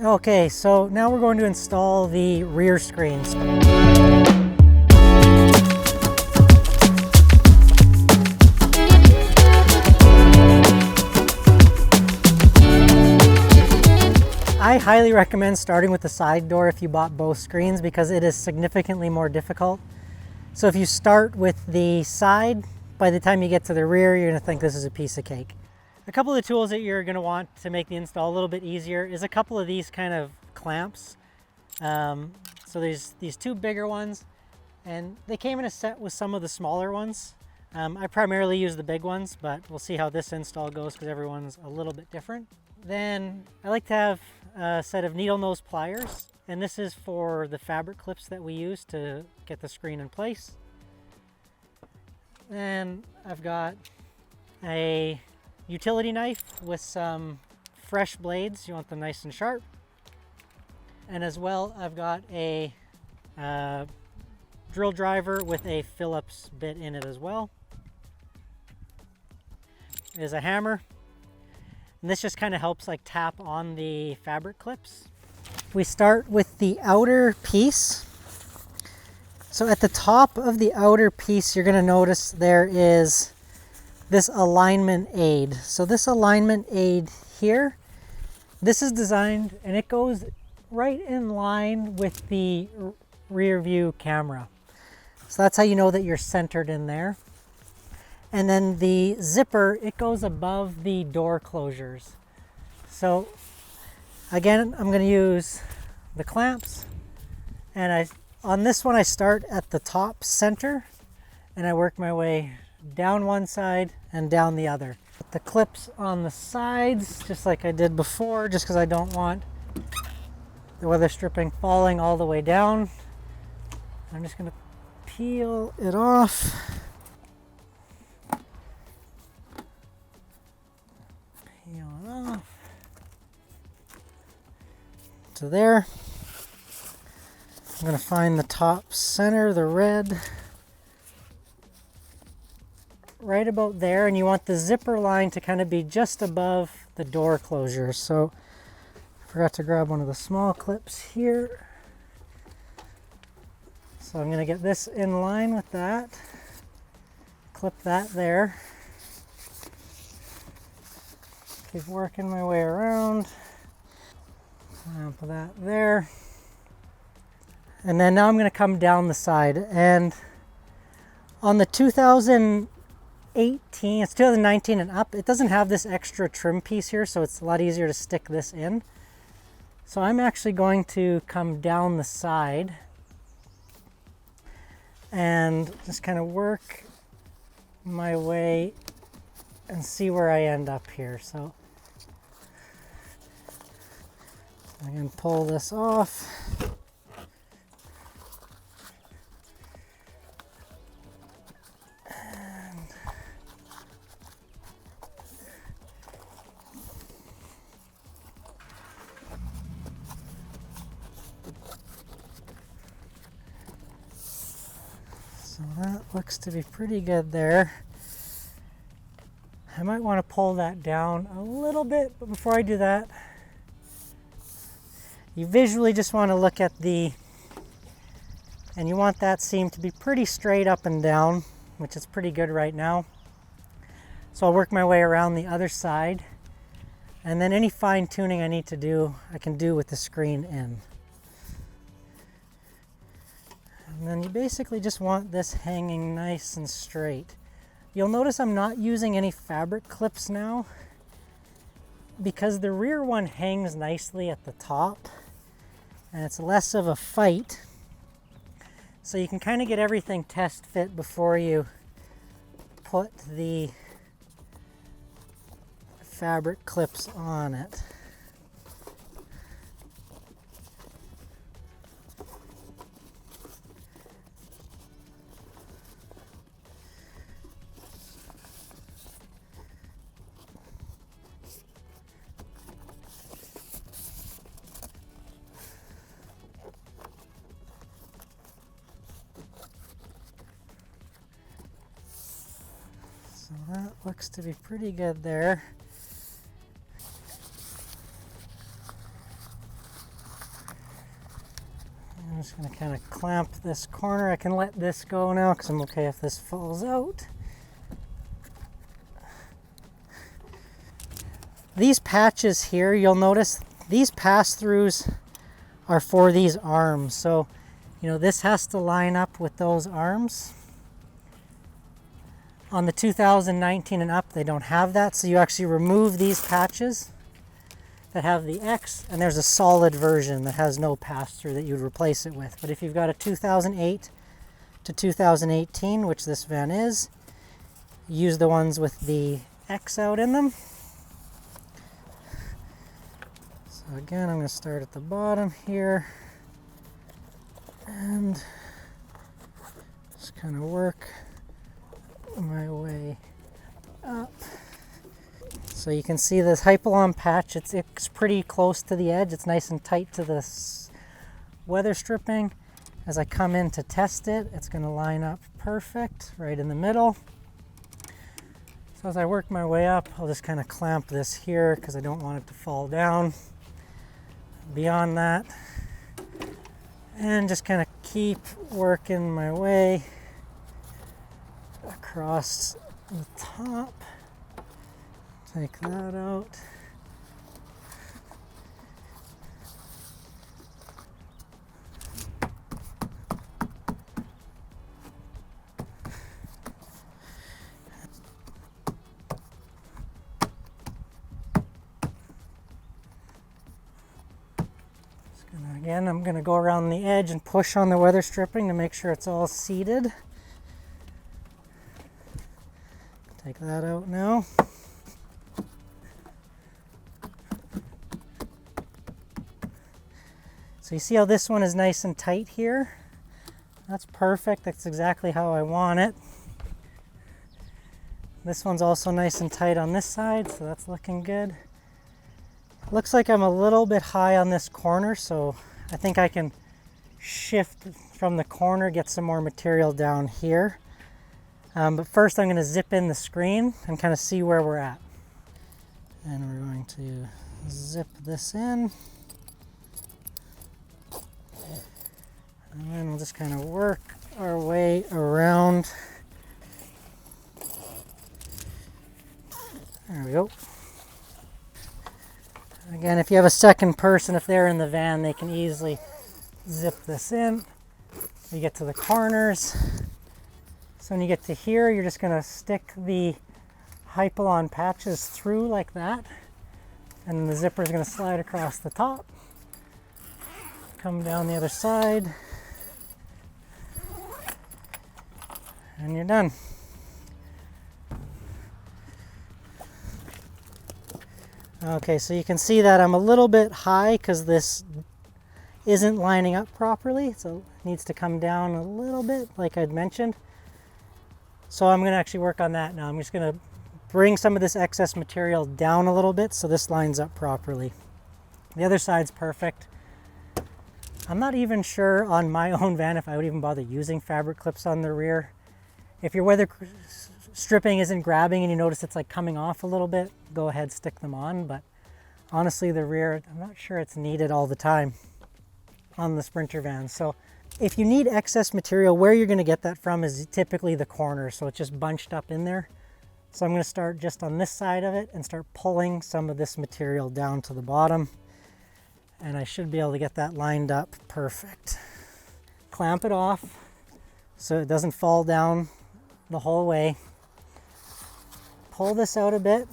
Okay, so now we're going to install the rear screens. I highly recommend starting with the side door if you bought both screens because it is significantly more difficult. So if you start with the side, by the time you get to the rear, you're going to think this is a piece of cake. A couple of the tools that you're going to want to make the install a little bit easier is a couple of these kind of clamps. So there's these two bigger ones, and they came in a set with some of the smaller ones. I primarily use the big ones, but we'll see how this install goes because everyone's a little bit different. Then I like to have a set of needle nose pliers, and this is for the fabric clips that we use to get the screen in place. Then I've got a utility knife with some fresh blades. You want them nice and sharp. And as well, I've got a drill driver with a Phillips bit in it as well. There's a hammer. And this just kind of helps like tap on the fabric clips. We start with the outer piece. So at the top of the outer piece, you're going to notice there is this alignment aid. So this alignment aid here, this is designed and it goes right in line with the rear view camera. So that's how you know that you're centered in there. And then the zipper, it goes above the door closures. So again, I'm going to use the clamps, and on this one I start at the top center and I work my way down one side and down the other. Put the clips on the sides just like I did before, just because I don't want the weather stripping falling all the way down. I'm just going to peel it off. Peel it off. To there. I'm going to find the top center, the red. Right about there, and you want the zipper line to kind of be just above the door closure. So I forgot to grab one of the small clips here. So I'm going to get this in line with that. Clip that there. Keep working my way around. Clamp that there. And then now I'm going to come down the side. And on the 2018, it's 2019 and up, it doesn't have this extra trim piece here, so it's a lot easier to stick this in. So I'm actually going to come down the side and just kind of work my way and see where I end up here. So I can pull this off. So that looks to be pretty good there. I might want to pull that down a little bit, but before I do that, you visually just want to look at and you want that seam to be pretty straight up and down, which is pretty good right now. So I'll work my way around the other side, and then any fine tuning I need to do, I can do with the screen in. And then you basically just want this hanging nice and straight. You'll notice I'm not using any fabric clips now because the rear one hangs nicely at the top and it's less of a fight. So you can kind of get everything test fit before you put the fabric clips on it. So that looks to be pretty good there. I'm just going to kind of clamp this corner. I can let this go now because I'm okay if this falls out. These patches here, you'll notice these pass-throughs are for these arms. So, you know, this has to line up with those arms. On the 2019 and up, they don't have that. So you actually remove these patches that have the X, and there's a solid version that has no pass-through that you'd replace it with. But if you've got a 2008 to 2018, which this van is, use the ones with the X out in them. So again, I'm going to start at the bottom here and just kind of work my way up. So you can see this Hypalon patch, it's pretty close to the edge. It's nice and tight to this weather stripping. As I come in to test it, it's going to line up perfect right in the middle. So as I work my way up, I'll just kind of clamp this here because I don't want it to fall down. Beyond that, and just kind of keep working my way across the top. Take that out. Again, I'm going to go around the edge and push on the weather stripping to make sure it's all seated. Take that out now. So you see how this one is nice and tight here? That's perfect. That's exactly how I want it. This one's also nice and tight on this side, so that's looking good. Looks like I'm a little bit high on this corner, so I think I can shift from the corner, get some more material down here. But first I'm going to zip in the screen and kind of see where we're at. And we're going to zip this in. And then we'll just kind of work our way around. There we go. Again, if you have a second person, if they're in the van, they can easily zip this in. You get to the corners. So when you get to here, you're just going to stick the Hypalon patches through like that. And the zipper is going to slide across the top. Come down the other side. And you're done. Okay, so you can see that I'm a little bit high because this isn't lining up properly, so it needs to come down a little bit like I'd mentioned. So I'm going to actually work on that now. I'm just going to bring some of this excess material down a little bit so this lines up properly. The other side's perfect. I'm not even sure on my own van if I would even bother using fabric clips on the rear. If your weather stripping isn't grabbing and you notice it's like coming off a little bit, go ahead, stick them on. But honestly, the rear, I'm not sure it's needed all the time on the Sprinter van. So if you need excess material, where you're going to get that from is typically the corner. So it's just bunched up in there. So I'm going to start just on this side of it and start pulling some of this material down to the bottom. And I should be able to get that lined up perfect. Clamp it off so it doesn't fall down the whole way. Pull this out a bit.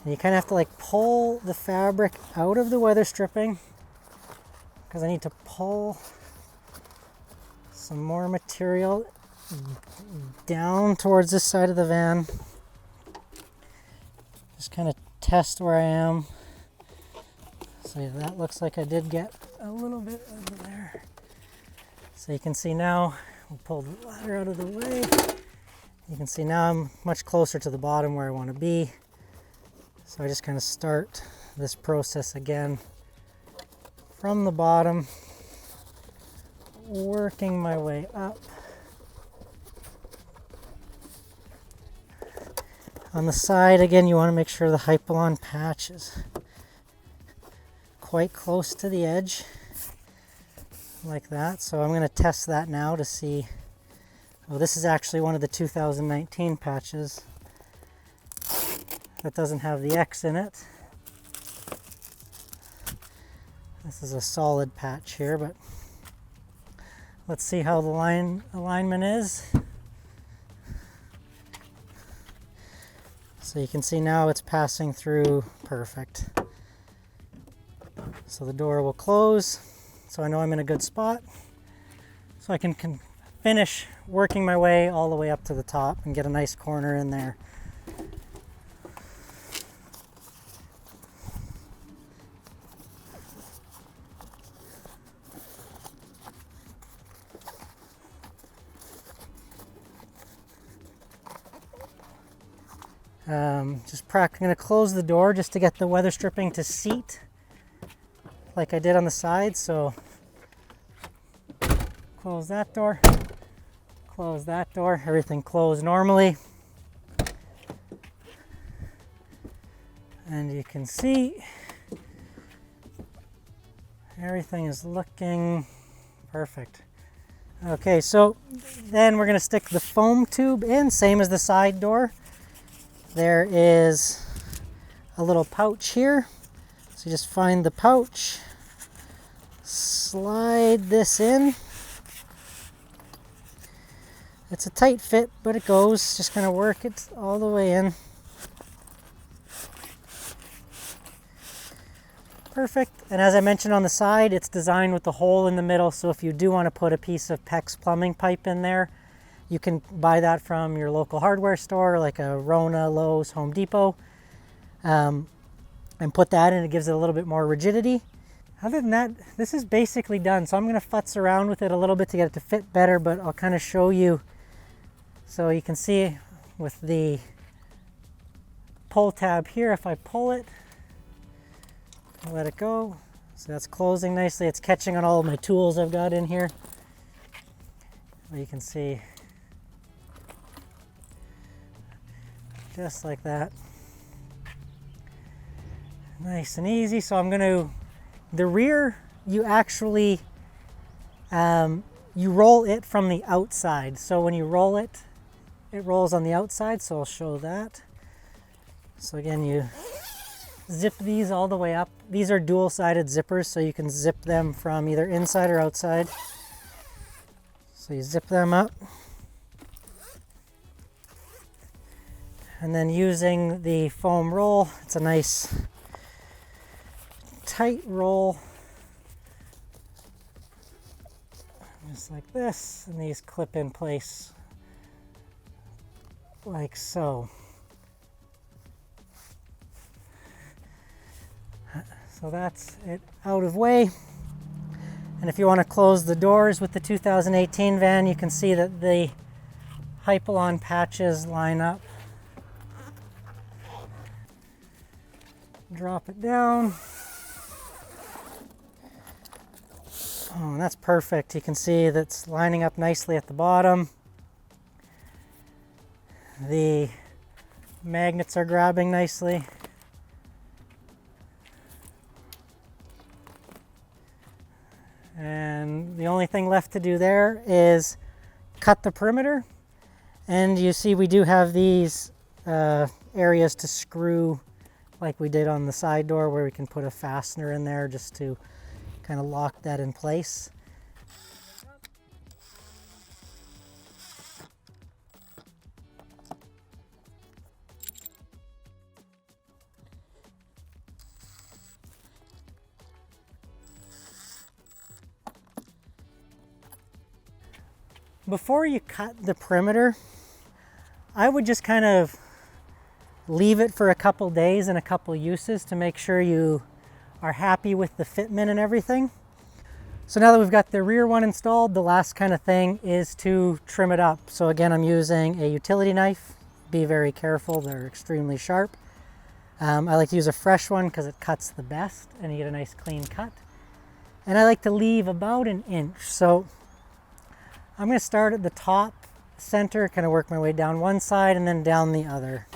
And you kind of have to like pull the fabric out of the weather stripping because I need to pull some more material down towards this side of the van. Just kind of test where I am. So yeah, that looks like I did get a little bit over there. So you can see now, we'll pull the ladder out of the way. You can see now I'm much closer to the bottom where I want to be. So I just kind of start this process again from the bottom, working my way up. On the side, again, you want to make sure the Hypalon patch is quite close to the edge. like that. So I'm going to test that now to see. Oh, this is actually one of the 2019 patches that doesn't have the X in it. This is a solid patch here, but let's see how the line alignment is. So you can see now it's passing through perfect. So the door will close, so I know I'm in a good spot. So I can finish working my way all the way up to the top and get a nice corner in there. I'm going to close the door just to get the weather stripping to seat like I did on the side. So close that door, everything closed normally. And you can see everything is looking perfect. Okay, so then we're going to stick the foam tube in, same as the side door. There is a little pouch here. So you just find the pouch, slide this in. It's a tight fit, but it goes. Just kind of work it all the way in. Perfect. And as I mentioned on the side, it's designed with the hole in the middle. So if you do want to put a piece of PEX plumbing pipe in there, you can buy that from your local hardware store, like a Rona, Lowe's, Home Depot, and put that in. It gives it a little bit more rigidity. Other than that, this is basically done. So I'm going to futz around with it a little bit to get it to fit better, but I'll kind of show you. So you can see with the pull tab here, if I pull it, let it go. So that's closing nicely. It's catching on all of my tools I've got in here. You can see just like that. Nice and easy. So I'm going to, the rear, you actually, you roll it from the outside. So when you roll it, it rolls on the outside. So I'll show that. So again, you zip these all the way up. These are dual-sided zippers, so you can zip them from either inside or outside. So you zip them up. And then using the foam roll, it's a nice tight roll. Just like this, and these clip in place like so. So that's it out of way. And if you want to close the doors with the 2018 van, you can see that the Hypalon patches line up. Drop it down. Oh, and that's perfect. You can see that's lining up nicely at the bottom. The magnets are grabbing nicely. And the only thing left to do there is cut the perimeter. And you see we do have these areas to screw like we did on the side door, where we can put a fastener in there just to kind of lock that in place. Before you cut the perimeter, I would just kind of leave it for a couple days and a couple uses to make sure you are happy with the fitment and everything. So now that we've got the rear one installed, the last kind of thing is to trim it up. So again, I'm using a utility knife. Be very careful, they're extremely sharp. I like to use a fresh one because it cuts the best and you get a nice clean cut. And I like to leave about 1 inch. So I'm going to start at the top center, kind of work my way down one side and then down the other.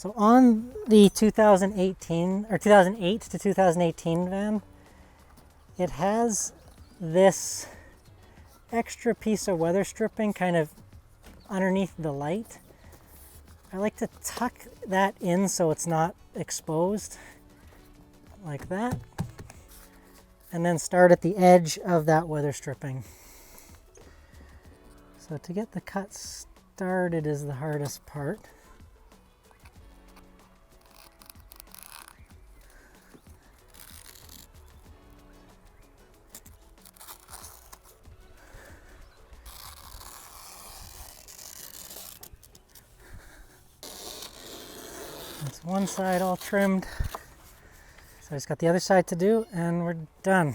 So on the 2018 or 2008 to 2018 van, it has this extra piece of weather stripping kind of underneath the light. I like to tuck that in so it's not exposed, like that, and then start at the edge of that weather stripping. So to get the cut started is the hardest part. That's one side all trimmed. So I just got the other side to do and we're done.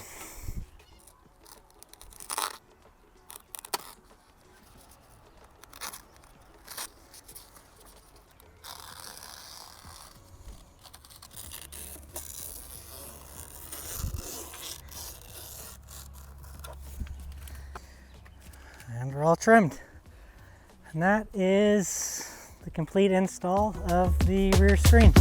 And we're all trimmed. And that is the complete install of the rear screen.